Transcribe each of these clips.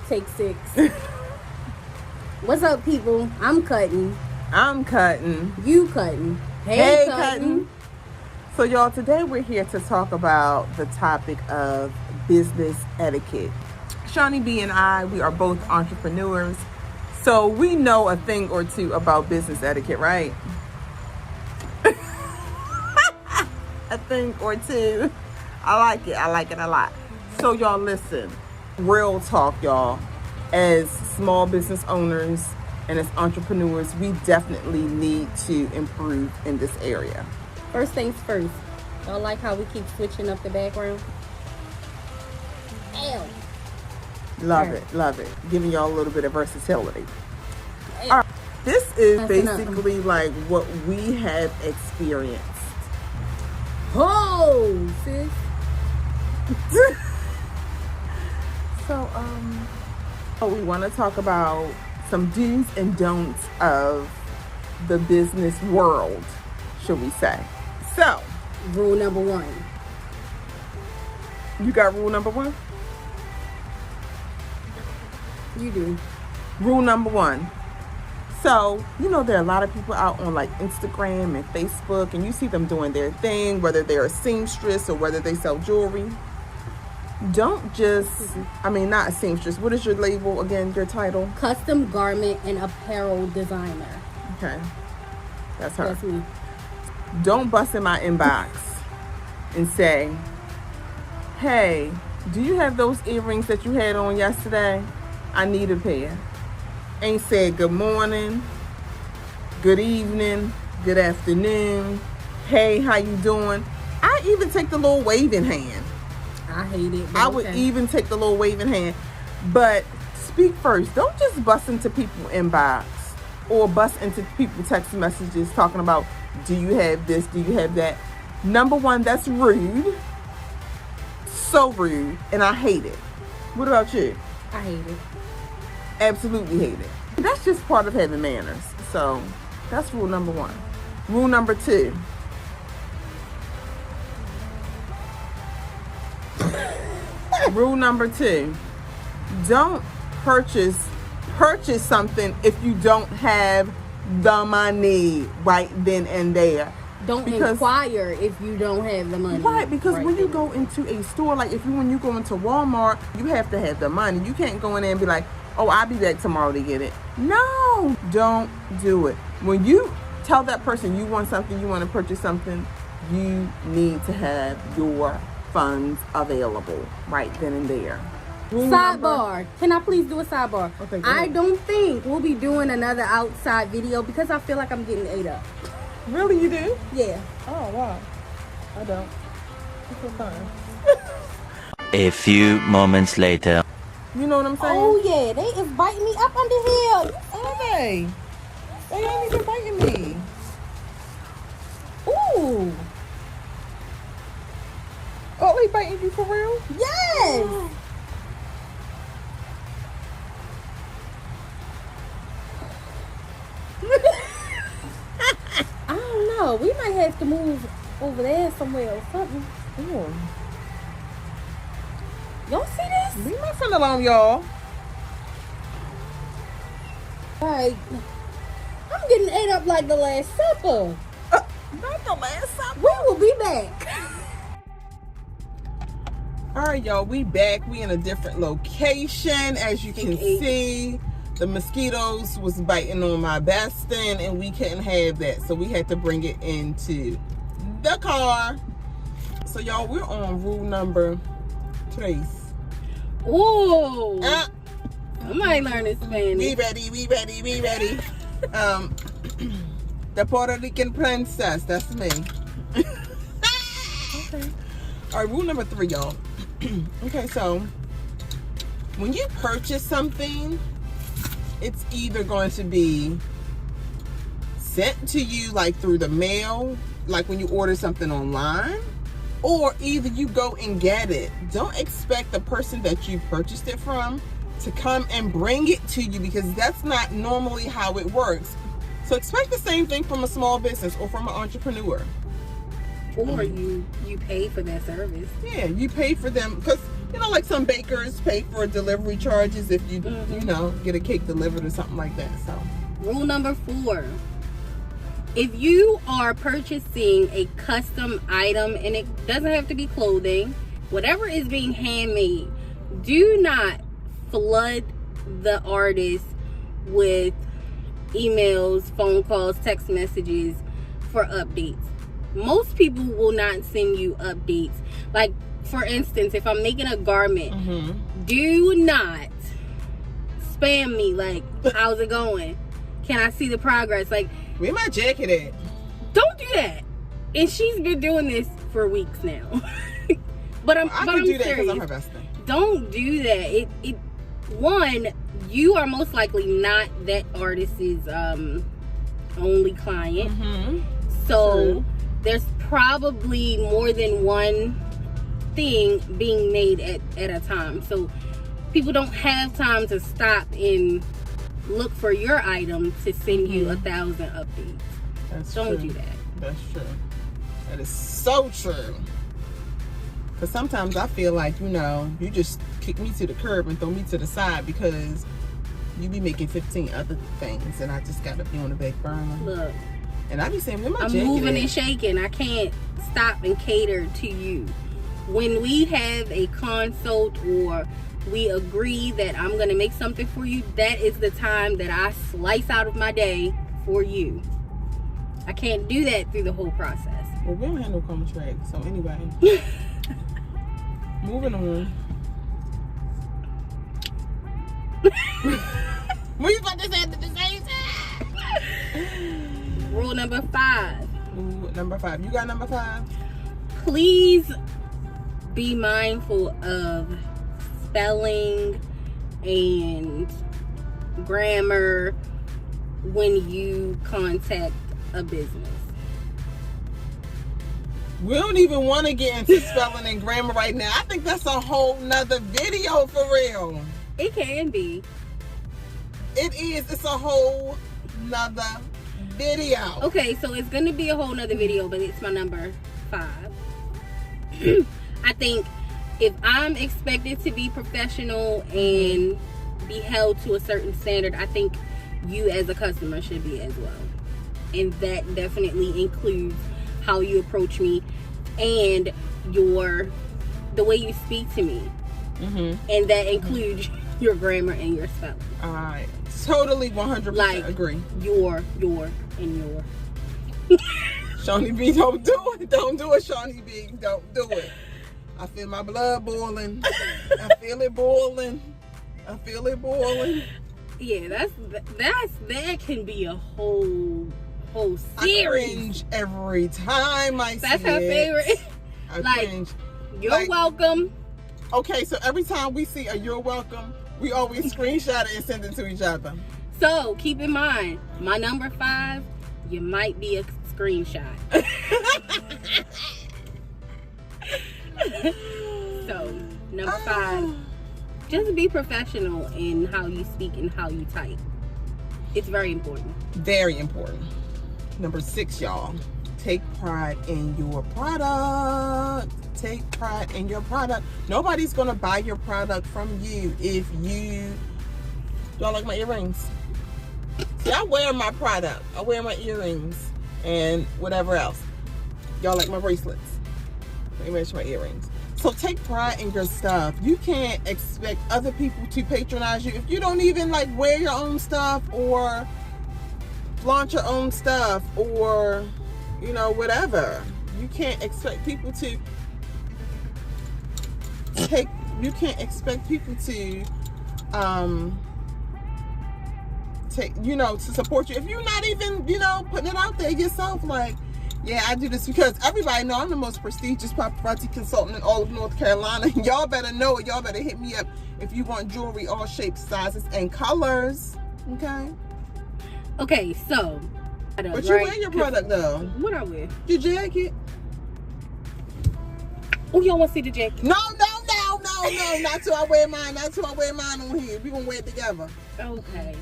Take 6. What's up, people? I'm Cuttin. I'm Cuttin. You Cuttin. Hey, Cuttin. So, y'all, today we're here to talk about the topic of business etiquette. Shawnie B and I, we are both entrepreneurs, so we know a thing or two about business etiquette, right? A thing or two. I like it a lot. So, y'all, listen. Real talk, y'all. As small business owners and as entrepreneurs, we definitely need to improve in this area. First things first. Y'all like how we keep switching up the background? Ew. Love it. Giving y'all a little bit of versatility. All right. This is basically like what we have experienced. Oh, sis. So, we want to talk about some do's and don'ts of the business world, should we say. So, rule number 1. You got rule number 1? You do. Rule number 1. So, there are a lot of people out on like Instagram and Facebook, and you see them doing their thing, whether they're a seamstress or whether they sell jewelry. Don't just, not a seamstress. What is your label again, your title? Custom garment and apparel designer. Okay. That's her. That's me. Don't bust in my inbox and say, hey, do you have those earrings that you had on yesterday? I need a pair. Ain't said good morning, good evening, good afternoon. Hey, how you doing? I even take the little waving hand. I hate it. I would even take the little waving hand. But speak first. Don't just bust into people's inbox or bust into people's text messages talking about, do you have this? Do you have that? Number 1, that's rude. So rude. And I hate it. What about you? I hate it. Absolutely hate it. That's just part of having manners. So that's rule number 1. Rule number 2. Rule number 2, don't purchase something if you don't have the money right then and there. Don't inquire if you don't have the money. Right, because when you go into a store, like when you go into Walmart, you have to have the money. You can't go in there and be like, oh, I'll be back tomorrow to get it. No, don't do it. When you tell that person you want something, you want to purchase something, you need to have your funds available right then and there. Sidebar. Can I please do a sidebar? Okay, I don't think we'll be doing another outside video because I feel like I'm getting ate up. Really, you do? Yeah. Oh, wow. I don't. It's so fine. A few moments later. You know what I'm saying? Oh, yeah. They is biting me up under here. Are they? They ain't even biting me. Ooh. Oh, they biting you for real? Yes. I don't know. We might have to move over there somewhere or something. Ooh. Y'all see this? Leave my friend alone, y'all. Alright. I'm getting ate up like the Last Supper. Not the Last Supper. We will be back. All right, y'all, we back. We in a different location. As you can see, the mosquitoes was biting on my Bastin, and we couldn't have that. So we had to bring it into the car. So, y'all, we're on rule number 3. Ooh. I might learn this Spanish. We ready. The Puerto Rican princess, that's me. Okay. All right, rule number 3, y'all. Okay, so when you purchase something, it's either going to be sent to you like through the mail, like when you order something online, or either you go and get it. Don't expect the person that you purchased it from to come and bring it to you, because that's not normally how it works. So expect the same thing from a small business or from an entrepreneur. Or you pay for that service. Yeah, you pay for them, because You know, like some bakers pay for delivery charges if you, you know, get a cake delivered or something like that. So, rule number 4. If you are purchasing a custom item, and it doesn't have to be clothing, whatever is being handmade, do not flood the artist with emails, phone calls, text messages for updates. Most people will not send you updates. Like, for instance, if I'm making a garment, do not spam me like, how's it going? Can I see the progress? Like, where my jacket at? Don't do that. And she's been doing this for weeks now. but I'm do that serious. because I'm her best friend. Don't do that. One, you are most likely not that artist's only client. So there's probably more than one thing being made at a time. So people don't have time to stop and look for your item to send you 1,000 updates. Don't do that. That's true. That is so true. Because sometimes I feel like, you know, you just kick me to the curb and throw me to the side because you be making 15 other things and I just got to be on the back burner. Look. And I be saying, where my I'm jacket moving at? and shaking. I can't stop and cater to you. When we have a consult or we agree that I'm going to make something for you, that is the time that I slice out of my day for you. I can't do that through the whole process. Well, we don't have no contract. So anyway, moving on. We about to say it at the same time. Rule number 5. Ooh, number 5. You got number 5? Please be mindful of spelling and grammar when you contact a business. We don't even want to get into spelling and grammar right now. I think that's a whole nother video for real. It can be. It is. It's a whole nother video. Okay, so it's going to be a whole nother video, but it's my number 5. I think if I'm expected to be professional and be held to a certain standard, I think you as a customer should be as well. And that definitely includes how you approach me and the way you speak to me. And that includes your grammar and your spelling. I totally 100% agree. Your, and your. Shawnie B, don't do it. Don't do it, Shawnie B. Don't do it. I feel my blood boiling. I feel it boiling. I feel it boiling. Yeah, that can be a whole series. I cringe every time I see it. That's her favorite. I cringe. You're welcome. Okay, so every time we see a "you're welcome," we always screenshot it and send it to each other. So keep in mind, my number 5, you might be a screenshot. So number 5, just be professional in how you speak and how you type. It's very important. Very important. Number 6, y'all. Take pride in your product. Take pride in your product. Nobody's gonna buy your product from you if you... Y'all like my earrings? See, I wear my product. I wear my earrings and whatever else. Y'all like my bracelets? Let me match my earrings. So take pride in your stuff. You can't expect other people to patronize you if you don't even like wear your own stuff or flaunt your own stuff or, you know, whatever. You can't expect people to to support you if you're not even, you know, putting it out there yourself. Like, yeah, I do this because everybody know I'm the most prestigious paparazzi consultant in all of North Carolina. Y'all better know it. Y'all better hit me up if you want jewelry, all shapes, sizes, and colors. Okay. Okay, so. But you wear your product though. What I wear? Your jacket. Oh, y'all want to see the jacket? No, not till I wear mine. Not till I wear mine on here. We gonna wear it together. Okay.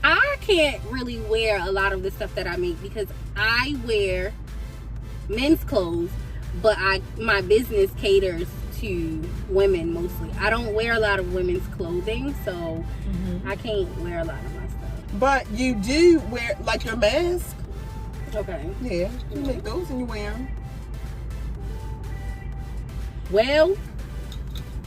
I can't really wear a lot of the stuff that I make because I wear men's clothes, but my business caters to women mostly. I don't wear a lot of women's clothing, so I can't wear a lot of my stuff. But you do wear, like, your mask. Okay. Yeah, you make those and you wear them. Well,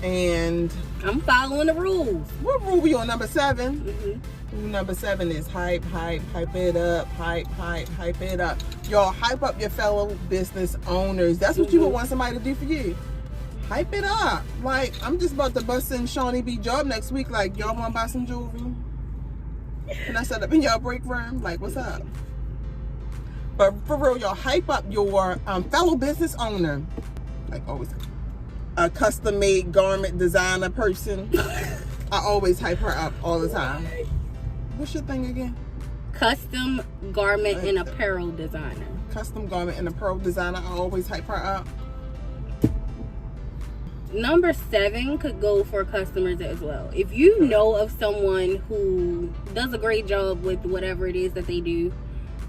and I'm following the rules. What rule we on? Number 7? Mm-hmm. Number 7 is hype it up, hype it up. Y'all, hype up your fellow business owners. That's what you would want somebody to do for you. Hype it up. Like, I'm just about to bust in Shawnie B job next week. Like, y'all want to buy some jewelry? Can I set up in y'all break room? Like, what's up? But for real, y'all, hype up your fellow business owner. Like, always. A custom-made garment designer person. I always hype her up all the time. What's your thing again? Custom garment and apparel designer. Custom garment and apparel designer. I always hype her up. Number 7 could go for customers as well. If you know of someone who does a great job with whatever it is that they do,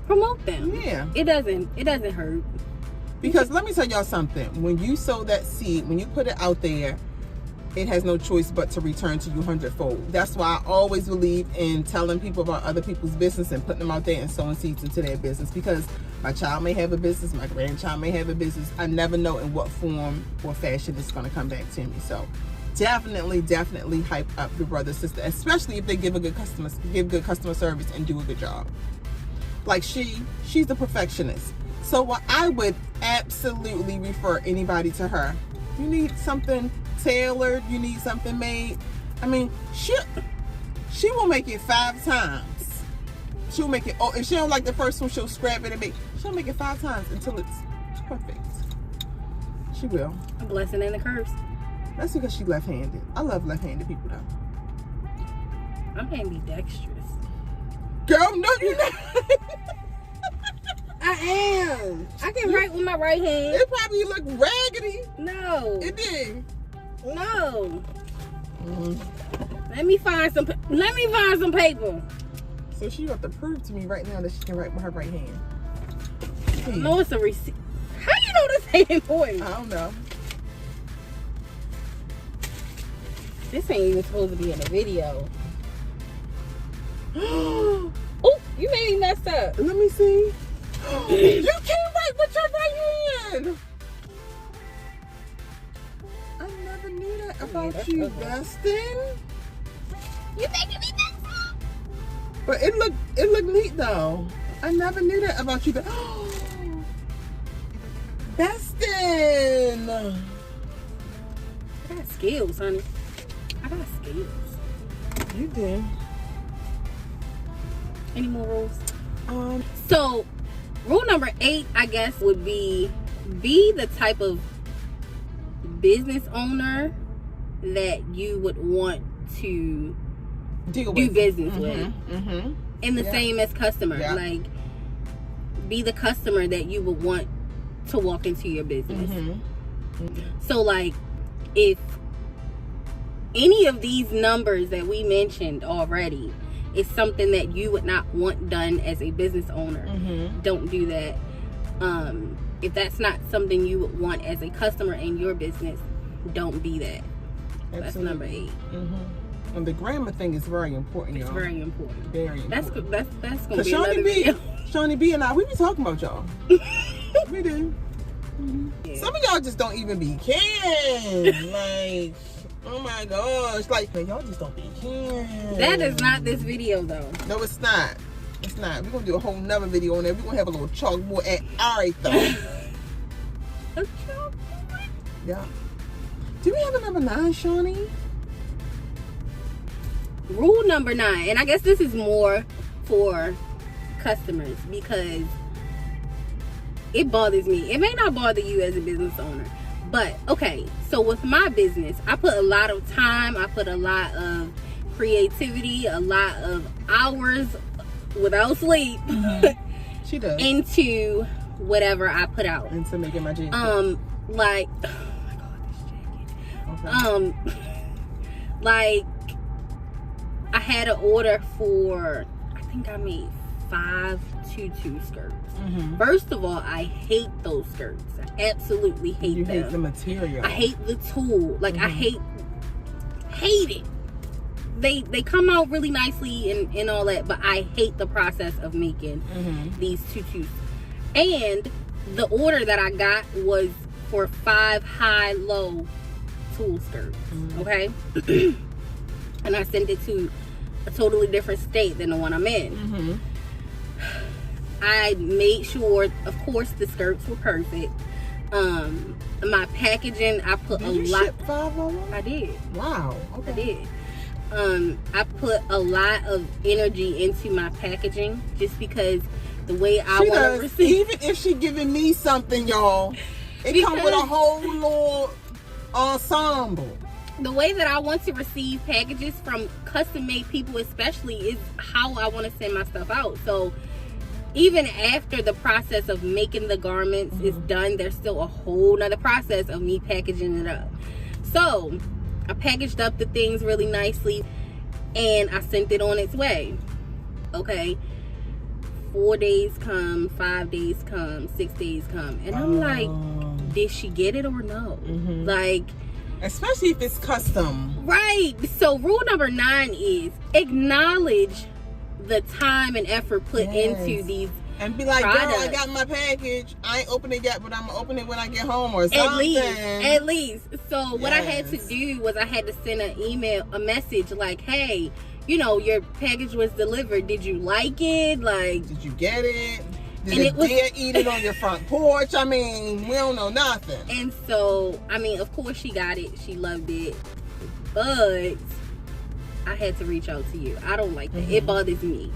promote them. Yeah. It doesn't hurt. Because let me tell y'all something. When you sow that seed, when you put it out there, it has no choice but to return to you 100-fold. That's why I always believe in telling people about other people's business and putting them out there and sowing seeds into their business. Because my child may have a business, my grandchild may have a business. I never know in what form or fashion it's going to come back to me. So definitely hype up your brother, sister, especially if they give good customer service and do a good job. Like she's the perfectionist. So what I would absolutely refer anybody to her. You need something tailored, you need something made. I mean, she will make it 5 times. She'll make it, if she don't like the first one, she'll scrap it and she'll make it 5 times until it's perfect. She will. A blessing and a curse. That's because she's left-handed. I love left-handed people though. I'm ambidextrous. Girl, no you're not. I am. I can write with my right hand. It probably look raggedy. No. It did. No. Let me find some paper. So she have to prove to me right now that she can write with her right hand. Hey. No, it's a receipt. How you know this ain't important? I don't know. This ain't even supposed to be in the video. Oh, you made me mess up. Let me see. You can't write with your right hand. I never knew that about you, Dustin. You making me mess up. But it looked neat though. I never knew that about you. Dustin. I got skills, honey. I got skills. You did. Any more rules? So rule number 8, I guess, would be the type of business owner that you would want to do business with. And the same as customer. Yeah. Like, be the customer that you would want to walk into your business. So, like, if any of these numbers that we mentioned already is something that you would not want done as a business owner, don't do that. If that's not something you would want as a customer in your business, don't be that. Absolutely. That's number 8. And the grammar thing is very important, y'all. It's very important. Very important. That's gonna be another video. Shawnie B and I, we be talking about y'all. We do. Yeah. Some of y'all just don't even be caring. Like, oh my gosh. Like, y'all just don't be caring. That is not this video, though. No, it's not. It's not. We're going to do a whole nother video on there. We're going to have a little chalkboard at everything. A chalkboard? Yeah. Do we have a number 9, Shawnie? Rule number 9. And I guess this is more for customers because it bothers me. It may not bother you as a business owner. But, okay, so with my business, I put a lot of time, I put a lot of creativity, a lot of hours without sleep She does. into whatever I put out. Into making my jacket. Like, oh my God, this jacket. Okay. Like, I had an order for, I think I made 5 tutu skirts. First of all, I hate those skirts. I absolutely hate them. You hate the material. I hate the tulle. Like, I hate it. They come out really nicely and all that, but I hate the process of making these tutus. And the order that I got was for 5 high-low tulle skirts, okay? And I sent it to a totally different state than the one I'm in. I made sure, of course, the skirts were perfect. My packaging, I put Did a you lot. ship 5 of them? I did. Wow. Okay. I did. I put a lot of energy into my packaging just because the way I want to receive. Even if she giving me something, y'all, it comes with a whole little ensemble. The way that I want to receive packages from custom-made people especially is how I want to send my stuff out. So even after the process of making the garments is done, there's still a whole nother process of me packaging it up. So I packaged up the things really nicely and I sent it on its way. Okay, 4 days come, 5 days come, 6 days come, and I'm like, did she get it or no? Like, especially if it's custom. Right. So rule number 9 is acknowledge the time and effort put into these and be like, products. girl, I got my package. I ain't opened it yet, but I'm gonna open it when I get home or something. At least. So what I had to do was I had to send a message like, hey, you know, your package was delivered. Did you like it? Like, did you get it? Did the deer eat it on your front porch? I mean, we don't know nothing. And so, I mean, of course she got it. She loved it. But I had to reach out to you. I don't like that. It bothers me.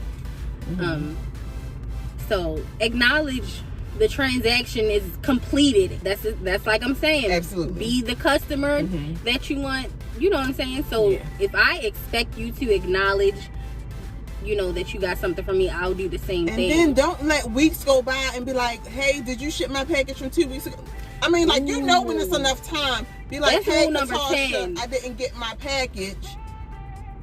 So acknowledge the transaction is completed. That's like I'm saying. Absolutely. Be the customer that you want. You know what I'm saying? So if I expect you to acknowledge, you know, that you got something from me, I'll do the same thing. And then don't let weeks go by and be like, hey, did you ship my package from 2 weeks ago? I mean, like, you know when it's enough time. Be like, That's hey, rule number Tosha, 10. I didn't get my package.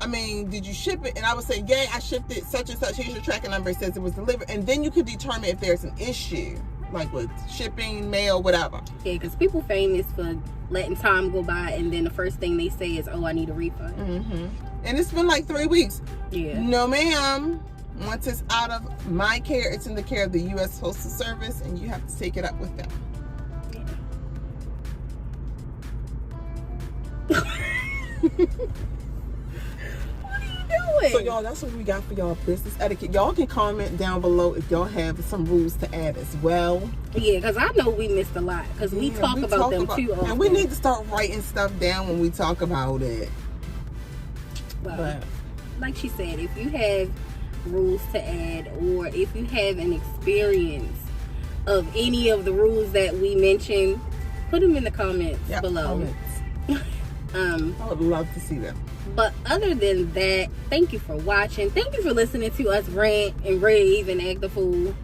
I mean, did you ship it? And I would say, yeah, I shipped it, such and such. Here's your tracking number. It says it was delivered. And then you could determine if there's an issue, like with shipping, mail, whatever. Yeah, because people famous for letting time go by and then the first thing they say is, oh, I need a refund. And it's been like 3 weeks. Yeah. No, ma'am. Once it's out of my care, it's in the care of the U.S. Postal Service, and you have to take it up with them. So y'all, that's what we got for y'all business etiquette. Y'all can comment down below if y'all have some rules to add as well. Yeah, because I know we missed a lot because we talk about them too often. And we need to start writing stuff down when we talk about it. Well, but like she said, if you have rules to add or if you have an experience of any of the rules that we mentioned, put them in the comments below. Comments. I would love to see them. But other than that, thank you for watching. Thank you for listening to us rant and rave and act the fool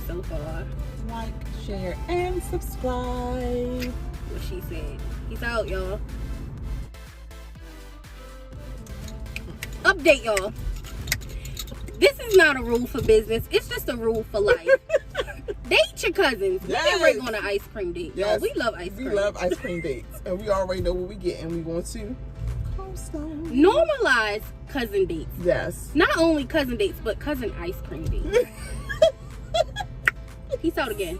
so far. Like, share, and subscribe. What she said. Peace out, y'all. Update, y'all. This is not a rule for business. It's just a rule for life. Date your cousins. We can break on an ice cream date. Yes. We love ice cream. We love ice cream dates. And we already know what we get. And we want to normalize cousin dates. Yes. Not only cousin dates, but cousin ice cream dates. Peace out again.